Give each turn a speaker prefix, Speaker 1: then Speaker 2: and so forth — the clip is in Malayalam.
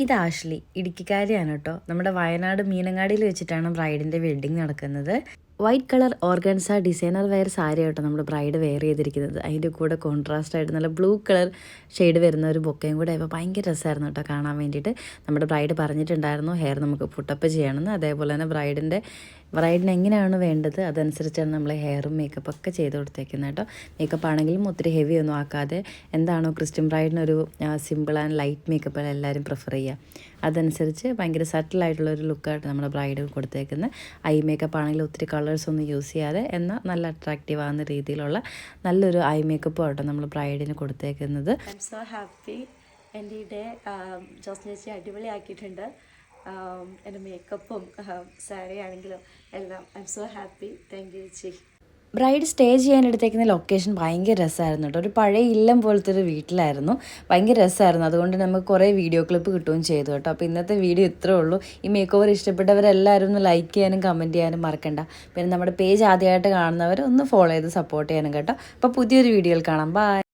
Speaker 1: ഇത് ആഷ്ലി ഇടുക്കിക്കാരിയാണ് കേട്ടോ. നമ്മുടെ വയനാട് മീനങ്ങാടിയിൽ വെച്ചിട്ടാണ് ബ്രൈഡിൻ്റെ വെഡ്ഡിങ് നടക്കുന്നത്. White colour organza designer wear sari കേട്ടോ നമ്മുടെ ബ്രൈഡ് വെയർ ചെയ്തിരിക്കുന്നത്. അതിൻ്റെ കൂടെ കോൺട്രാസ്റ്റ് ആയിട്ട് നല്ല ബ്ലൂ കളർ ഷെയ്ഡ് വരുന്ന ഒരു ബൊക്കയും കൂടെ ആയപ്പോൾ ഭയങ്കര രസമായിരുന്നു കേട്ടോ കാണാൻ വേണ്ടിയിട്ട്. നമ്മുടെ ബ്രൈഡ് പറഞ്ഞിട്ടുണ്ടായിരുന്നു ഹെയർ നമുക്ക് പുട്ടപ്പ് ചെയ്യണമെന്ന്. അതേപോലെ തന്നെ ബ്രൈഡിന് എങ്ങനെയാണ് വേണ്ടത് അതനുസരിച്ചാണ് നമ്മൾ ഹെയറും മേക്കപ്പ് ഒക്കെ ചെയ്ത് കൊടുത്തേക്കുന്നത് കേട്ടോ. മേക്കപ്പ് ആണെങ്കിലും ഒത്തിരി ഹെവി ഒന്നും ആക്കാതെ എന്താണോ ക്രിസ്ത്യൻ ബ്രൈഡിനൊരു സിമ്പിൾ ആൻഡ് ലൈറ്റ് മേക്കപ്പ് എല്ലാവരും പ്രിഫർ ചെയ്യുക, അതനുസരിച്ച് ഭയങ്കര സട്ടിലായിട്ടുള്ളൊരു ലുക്കായിട്ട് നമ്മുടെ ബ്രൈഡ് കൊടുത്തേക്കുന്നത്. ഐ മേക്കപ്പ് ആണെങ്കിൽ ഒത്തിരി കളേഴ്സ് ഒന്നും യൂസ് ചെയ്യാതെ എന്നാൽ നല്ല അട്രാക്റ്റീവ് ആകുന്ന രീതിയിലുള്ള നല്ലൊരു ഐ മേക്കപ്പ് ആട്ടോ നമ്മൾ ബ്രൈഡിന് കൊടുത്തേക്കുന്നത്.
Speaker 2: I M so happy. എൻ്റെ ഈ ഡേ ജോസ്ന ചേച്ചി അടിപൊളിയാക്കിയിട്ടുണ്ട്. എൻ്റെ മേക്കപ്പും സാരി ആണെങ്കിലും എല്ലാം I M so happy. Thank you ചേച്ചി.
Speaker 1: ബ്രൈഡ് സ്റ്റേ ചെയ്യാൻ എടുത്തേക്കുന്ന ലൊക്കേഷൻ ഭയങ്കര രസമായിരുന്നു കേട്ടോ. ഒരു പഴയ ഇല്ലം പോലത്തെ ഒരു വീട്ടിലായിരുന്നു. ഭയങ്കര രസമായിരുന്നു. അതുകൊണ്ട് നമുക്ക് കുറേ വീഡിയോ ക്ലിപ്പ് കിട്ടുകയും ചെയ്തു കേട്ടോ. അപ്പോൾ ഇന്നത്തെ വീഡിയോ ഇത്രേ ഉള്ളൂ. ഈ മേക്ക് ഓവർ ഇഷ്ടപ്പെട്ടവരെല്ലാവരും ഒന്ന് ലൈക്ക് ചെയ്യാനും കമൻറ്റ് ചെയ്യാനും മറക്കണ്ട. പിന്നെ നമ്മുടെ പേജ് ആദ്യമായിട്ട് കാണുന്നവർ ഒന്ന് ഫോളോ ചെയ്ത് സപ്പോർട്ട് ചെയ്യാനും കേട്ടോ. അപ്പോൾ പുതിയൊരു വീഡിയോയിൽ കാണാം. ബൈ.